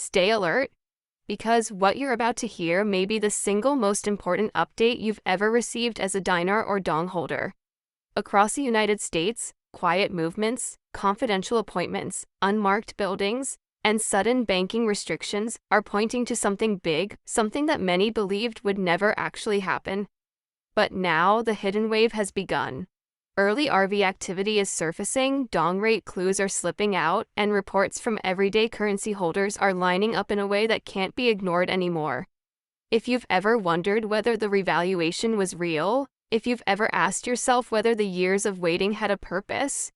Stay alert, because what you're about to hear may be the single most important update you've ever received as a dinar or dong holder. Across the United States, quiet movements, confidential appointments, unmarked buildings, and sudden banking restrictions are pointing to something big, something that many believed would never actually happen. But now the hidden wave has begun. Early RV activity is surfacing, dong rate clues are slipping out, and reports from everyday currency holders are lining up in a way that can't be ignored anymore. If you've ever wondered whether the revaluation was real, if you've ever asked yourself whether the years of waiting had a purpose,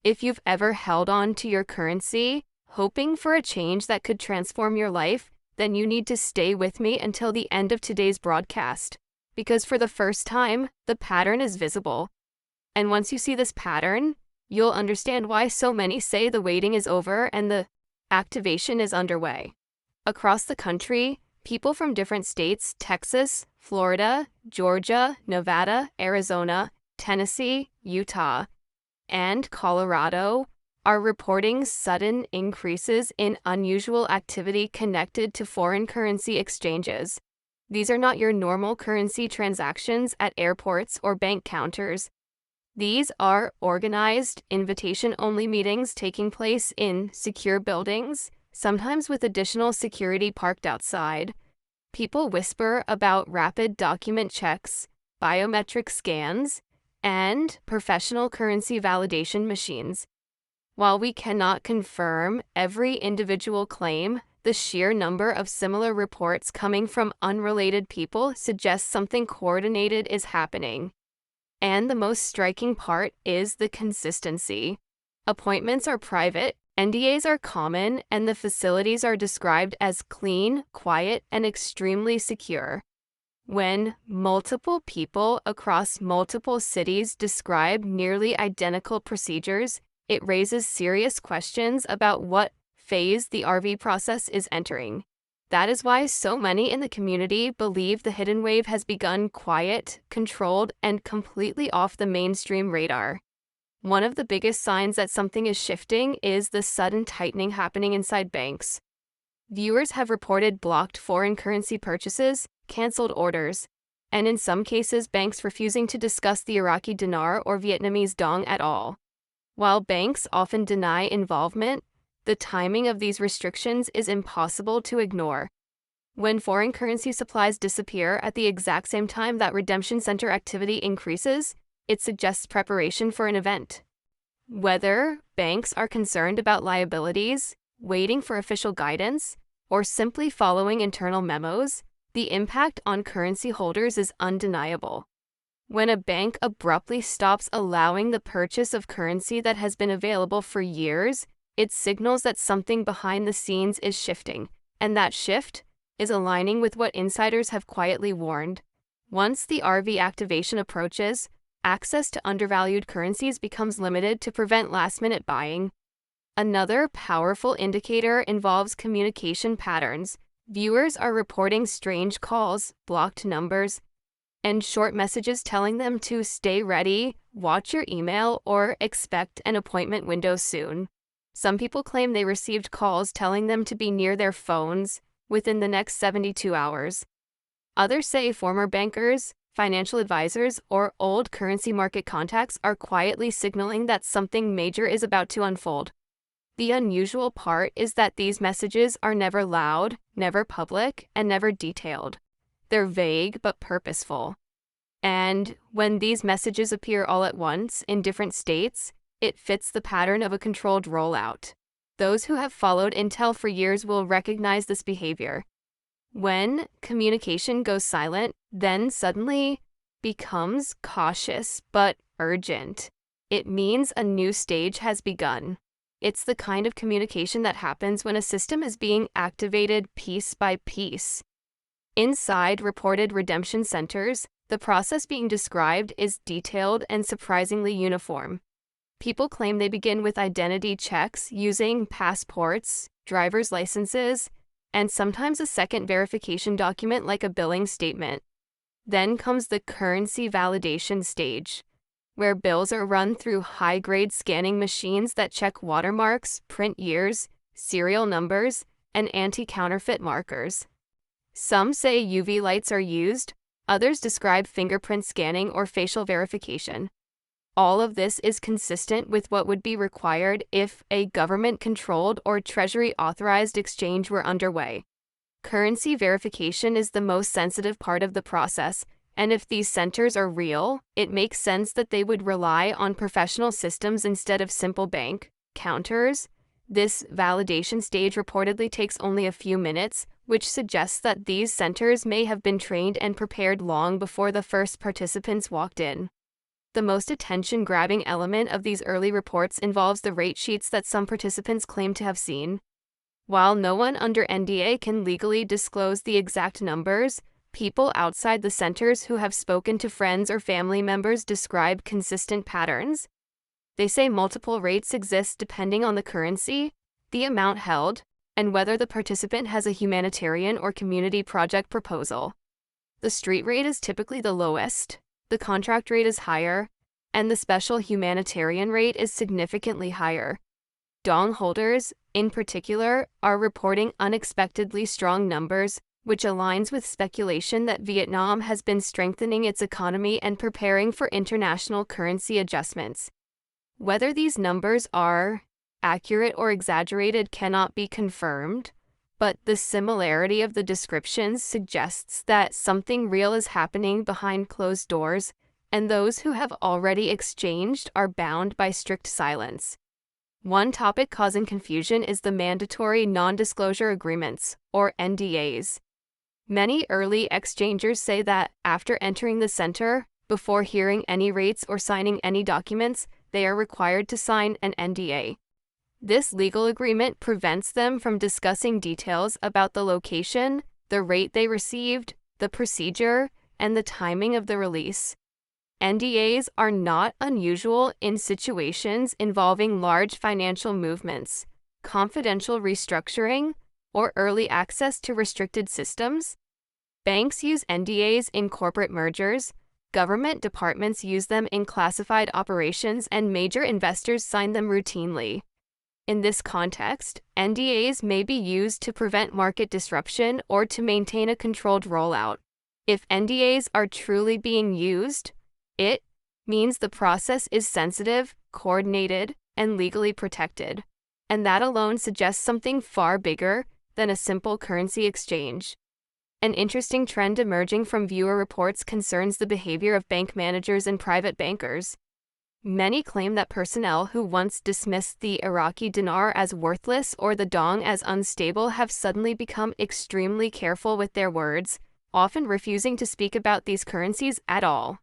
if you've ever held on to your currency, hoping for a change that could transform your life, then you need to stay with me until the end of today's broadcast. Because for the first time, the pattern is visible. And once you see this pattern, you'll understand why so many say the waiting is over and the activation is underway. Across the country, people from different states, Texas, Florida, Georgia, Nevada, Arizona, Tennessee, Utah, and Colorado, are reporting sudden increases in unusual activity connected to foreign currency exchanges. These are not your normal currency transactions at airports or bank counters. These are organized, invitation-only meetings taking place in secure buildings, sometimes with additional security parked outside. People whisper about rapid document checks, biometric scans, and professional currency validation machines. While we cannot confirm every individual claim, the sheer number of similar reports coming from unrelated people suggests something coordinated is happening. And the most striking part is the consistency. Appointments are private, NDAs are common, and the facilities are described as clean, quiet, and extremely secure. When multiple people across multiple cities describe nearly identical procedures, it raises serious questions about what phase the RV process is entering. That is why so many in the community believe the hidden wave has begun quiet, controlled, and completely off the mainstream radar. One of the biggest signs that something is shifting is the sudden tightening happening inside banks. Viewers have reported blocked foreign currency purchases, canceled orders, and in some cases banks refusing to discuss the Iraqi dinar or Vietnamese dong at all. While banks often deny involvement, the timing of these restrictions is impossible to ignore. When foreign currency supplies disappear at the exact same time that redemption center activity increases, it suggests preparation for an event. Whether banks are concerned about liabilities, waiting for official guidance, or simply following internal memos, the impact on currency holders is undeniable. When a bank abruptly stops allowing the purchase of currency that has been available for years, it signals that something behind the scenes is shifting, and that shift is aligning with what insiders have quietly warned. Once the RV activation approaches, access to undervalued currencies becomes limited to prevent last-minute buying. Another powerful indicator involves communication patterns. Viewers are reporting strange calls, blocked numbers, and short messages telling them to stay ready, watch your email, or expect an appointment window soon. Some people claim they received calls telling them to be near their phones within the next 72 hours. Others say former bankers, financial advisors, or old currency market contacts are quietly signaling that something major is about to unfold. The unusual part is that these messages are never loud, never public, and never detailed. They're vague but purposeful. And when these messages appear all at once in different states, it fits the pattern of a controlled rollout. Those who have followed intel for years will recognize this behavior. When communication goes silent, then suddenly becomes cautious but urgent. It means a new stage has begun. It's the kind of communication that happens when a system is being activated piece by piece. Inside reported redemption centers, the process being described is detailed and surprisingly uniform. People claim they begin with identity checks using passports, driver's licenses, and sometimes a second verification document like a billing statement. Then comes the currency validation stage, where bills are run through high-grade scanning machines that check watermarks, print years, serial numbers, and anti-counterfeit markers. Some say UV lights are used, others describe fingerprint scanning or facial verification. All of this is consistent with what would be required if a government-controlled or Treasury-authorized exchange were underway. Currency verification is the most sensitive part of the process, and if these centers are real, it makes sense that they would rely on professional systems instead of simple bank counters. This validation stage reportedly takes only a few minutes, which suggests that these centers may have been trained and prepared long before the first participants walked in. The most attention-grabbing element of these early reports involves the rate sheets that some participants claim to have seen. While no one under NDA can legally disclose the exact numbers, people outside the centers who have spoken to friends or family members describe consistent patterns. They say multiple rates exist depending on the currency, the amount held, and whether the participant has a humanitarian or community project proposal. The street rate is typically the lowest, the contract rate is higher, and the special humanitarian rate is significantly higher. Dong holders, in particular, are reporting unexpectedly strong numbers, which aligns with speculation that Vietnam has been strengthening its economy and preparing for international currency adjustments. Whether these numbers are accurate or exaggerated cannot be confirmed, but the similarity of the descriptions suggests that something real is happening behind closed doors, and those who have already exchanged are bound by strict silence. One topic causing confusion is the mandatory non-disclosure agreements, or NDAs. Many early exchangers say that after entering the center, before hearing any rates or signing any documents, they are required to sign an NDA. This legal agreement prevents them from discussing details about the location, the rate they received, the procedure, and the timing of the release. NDAs are not unusual in situations involving large financial movements, confidential restructuring, or early access to restricted systems. Banks use NDAs in corporate mergers, government departments use them in classified operations, and major investors sign them routinely. In this context, NDAs may be used to prevent market disruption or to maintain a controlled rollout. If NDAs are truly being used, it means the process is sensitive, coordinated, and legally protected, and that alone suggests something far bigger than a simple currency exchange. An interesting trend emerging from viewer reports concerns the behavior of bank managers and private bankers. Many claim that personnel who once dismissed the Iraqi dinar as worthless or the dong as unstable have suddenly become extremely careful with their words, often refusing to speak about these currencies at all.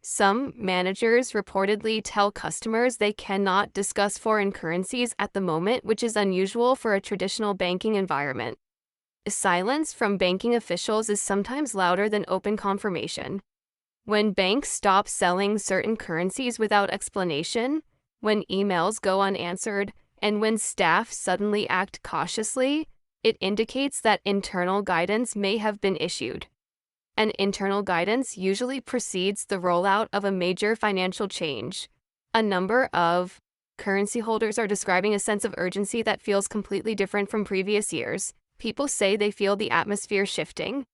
Some managers reportedly tell customers they cannot discuss foreign currencies at the moment, which is unusual for a traditional banking environment. Silence from banking officials is sometimes louder than open confirmation. When banks stop selling certain currencies without explanation, when emails go unanswered, and when staff suddenly act cautiously, it indicates that internal guidance may have been issued. And internal guidance usually precedes the rollout of a major financial change. A number of currency holders are describing a sense of urgency that feels completely different from previous years. People say they feel the atmosphere shifting.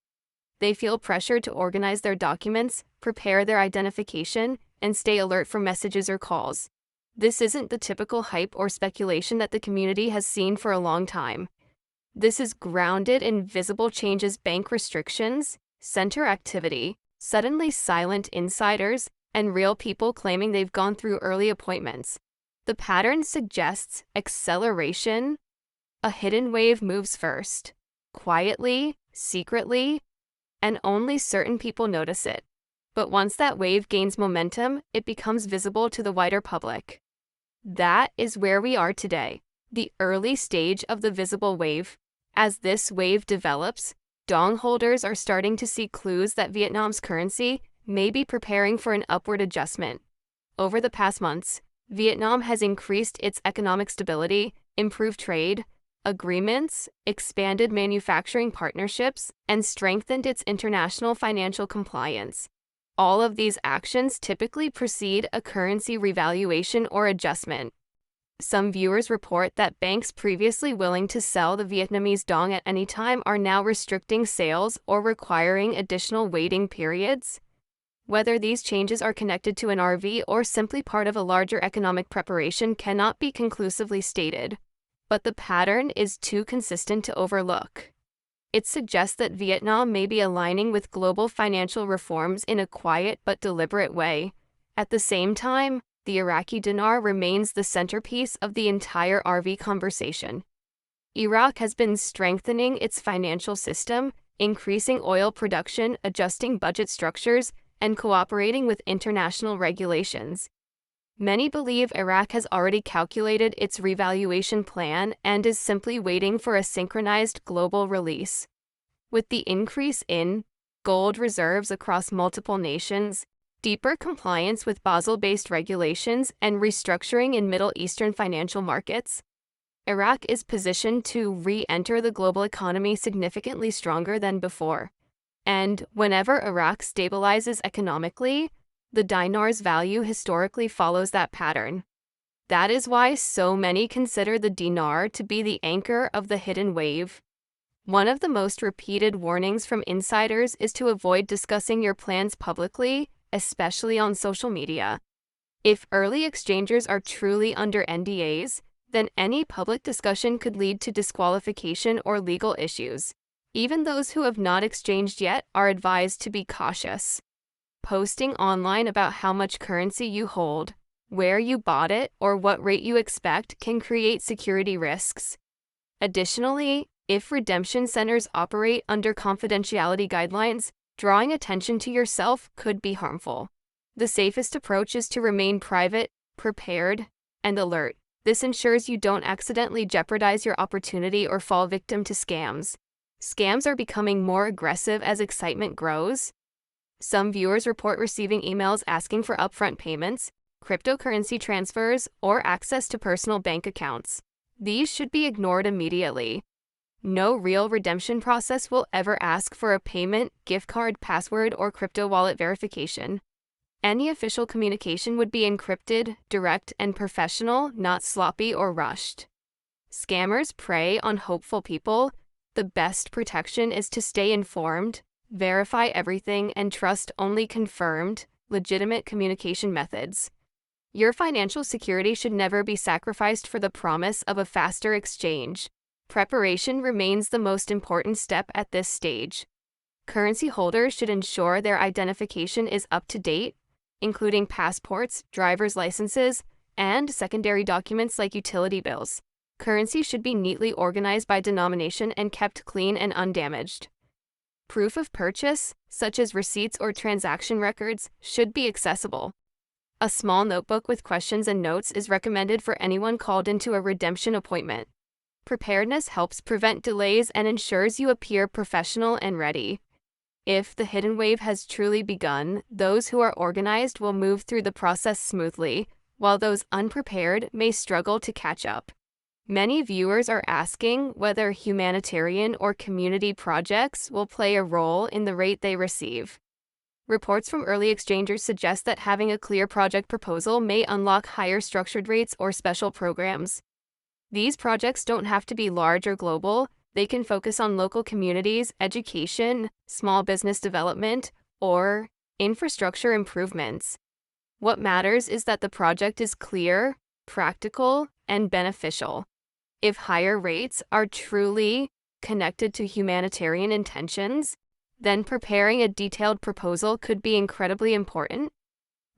They feel pressure to organize their documents, prepare their identification, and stay alert for messages or calls. This isn't the typical hype or speculation that the community has seen for a long time. This is grounded in visible changes: bank restrictions, center activity, suddenly silent insiders, and real people claiming they've gone through early appointments. The pattern suggests acceleration. A hidden wave moves first, quietly, secretly, and only certain people notice it. But once that wave gains momentum, it becomes visible to the wider public. That is where we are today, the early stage of the visible wave. As this wave develops, dong holders are starting to see clues that Vietnam's currency may be preparing for an upward adjustment. Over the past months, Vietnam has increased its economic stability, improved trade agreements, expanded manufacturing partnerships, and strengthened its international financial compliance. All of these actions typically precede a currency revaluation or adjustment. Some viewers report that banks previously willing to sell the Vietnamese dong at any time are now restricting sales or requiring additional waiting periods. Whether these changes are connected to an RV or simply part of a larger economic preparation cannot be conclusively stated, but the pattern is too consistent to overlook. It suggests that Vietnam may be aligning with global financial reforms in a quiet but deliberate way. At the same time, the Iraqi dinar remains the centerpiece of the entire RV conversation. Iraq has been strengthening its financial system, increasing oil production, adjusting budget structures, and cooperating with international regulations. Many believe Iraq has already calculated its revaluation plan and is simply waiting for a synchronized global release. With the increase in gold reserves across multiple nations, deeper compliance with Basel-based regulations, and restructuring in Middle Eastern financial markets, Iraq is positioned to re-enter the global economy significantly stronger than before. And whenever Iraq stabilizes economically, the dinar's value historically follows that pattern. That is why so many consider the dinar to be the anchor of the hidden wave. One of the most repeated warnings from insiders is to avoid discussing your plans publicly, especially on social media. If early exchangers are truly under NDAs, then any public discussion could lead to disqualification or legal issues. Even those who have not exchanged yet are advised to be cautious. Posting online about how much currency you hold, where you bought it, or what rate you expect can create security risks. Additionally, if redemption centers operate under confidentiality guidelines, drawing attention to yourself could be harmful. The safest approach is to remain private, prepared, and alert. This ensures you don't accidentally jeopardize your opportunity or fall victim to scams. Scams are becoming more aggressive as excitement grows. Some viewers report receiving emails asking for upfront payments, cryptocurrency transfers, or access to personal bank accounts. These should be ignored immediately. No real redemption process will ever ask for a payment, gift card, password, or crypto wallet verification. Any official communication would be encrypted, direct, and professional, not sloppy or rushed. Scammers prey on hopeful people. The best protection is to stay informed, verify everything, and trust only confirmed, legitimate communication methods. Your financial security should never be sacrificed for the promise of a faster exchange. Preparation remains the most important step at this stage. Currency holders should ensure their identification is up to date, including passports, driver's licenses, and secondary documents like utility bills. Currency should be neatly organized by denomination and kept clean and undamaged. Proof of purchase, such as receipts or transaction records, should be accessible. A small notebook with questions and notes is recommended for anyone called into a redemption appointment. Preparedness helps prevent delays and ensures you appear professional and ready. If the hidden wave has truly begun, those who are organized will move through the process smoothly, while those unprepared may struggle to catch up. Many viewers are asking whether humanitarian or community projects will play a role in the rate they receive. Reports from early exchangers suggest that having a clear project proposal may unlock higher structured rates or special programs. These projects don't have to be large or global. They can focus on local communities, education, small business development, or infrastructure improvements. What matters is that the project is clear, practical, and beneficial. If higher rates are truly connected to humanitarian intentions, then preparing a detailed proposal could be incredibly important.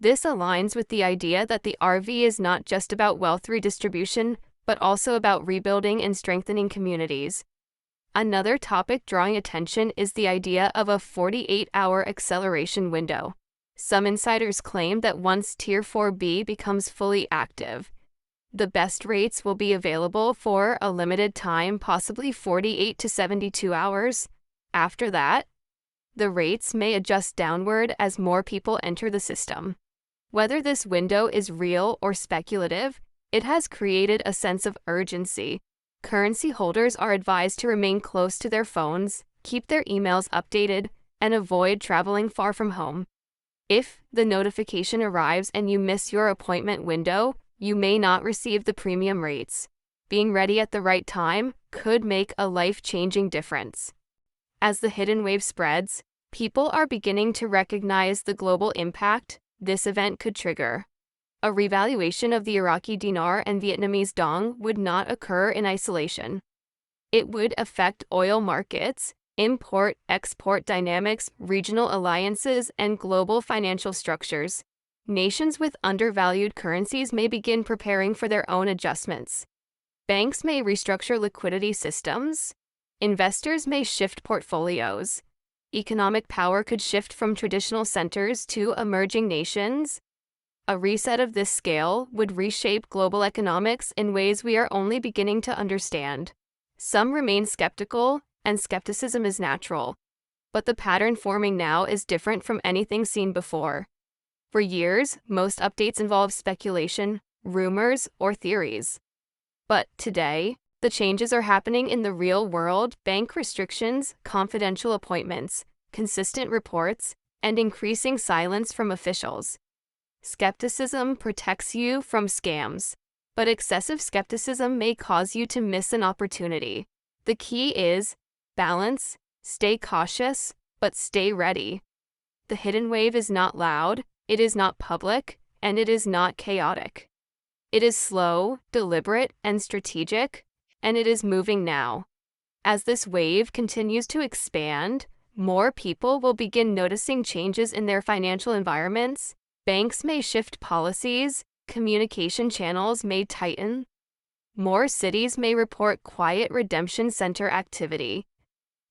This aligns with the idea that the RV is not just about wealth redistribution, but also about rebuilding and strengthening communities. Another topic drawing attention is the idea of a 48-hour acceleration window. Some insiders claim that once Tier 4B becomes fully active, the best rates will be available for a limited time, possibly 48 to 72 hours. After that, the rates may adjust downward as more people enter the system. Whether this window is real or speculative, it has created a sense of urgency. Currency holders are advised to remain close to their phones, keep their emails updated, and avoid traveling far from home. If the notification arrives and you miss your appointment window, You may not receive the premium rates. Being ready at the right time could make a life-changing difference. As the hidden wave spreads, people are beginning to recognize the global impact this event could trigger. A revaluation of the Iraqi dinar and Vietnamese dong would not occur in isolation. It would affect oil markets, import-export dynamics, regional alliances, and global financial structures. Nations with undervalued currencies may begin preparing for their own adjustments. Banks may restructure liquidity systems. Investors may shift portfolios. Economic power could shift from traditional centers to emerging nations. A reset of this scale would reshape global economics in ways we are only beginning to understand. Some remain skeptical, and skepticism is natural. But the pattern forming now is different from anything seen before. For years, most updates involve speculation, rumors, or theories. But today, the changes are happening in the real world: bank restrictions, confidential appointments, consistent reports, and increasing silence from officials. Skepticism protects you from scams, but excessive skepticism may cause you to miss an opportunity. The key is balance, stay cautious, but stay ready. The hidden wave is not loud, it is not public, and it is not chaotic. It is slow, deliberate, and strategic, and it is moving now. As this wave continues to expand, more people will begin noticing changes in their financial environments. Banks may shift policies, communication channels may tighten. More cities may report quiet redemption center activity.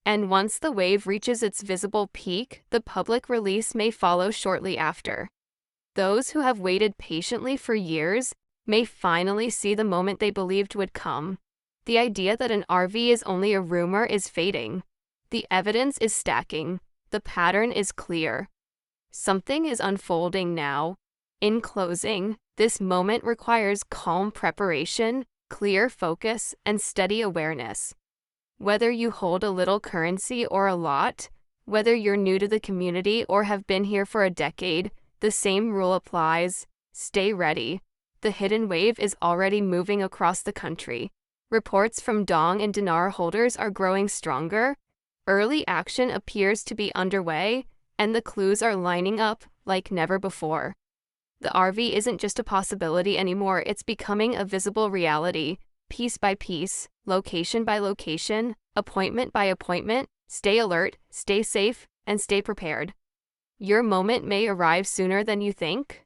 And once the wave reaches its visible peak, the public release may follow shortly after. Those who have waited patiently for years may finally see the moment they believed would come. The idea that an RV is only a rumor is fading. The evidence is stacking. The pattern is clear. Something is unfolding now. In closing, this moment requires calm preparation, clear focus, and steady awareness. Whether you hold a little currency or a lot, whether you're new to the community or have been here for a decade, the same rule applies. Stay ready. The hidden wave is already moving across the country. Reports from dong and dinar holders are growing stronger. Early action appears to be underway, and the clues are lining up like never before. The RV isn't just a possibility anymore, it's becoming a visible reality. Piece by piece, location by location, appointment by appointment. Stay alert, stay safe, and stay prepared. Your moment may arrive sooner than you think.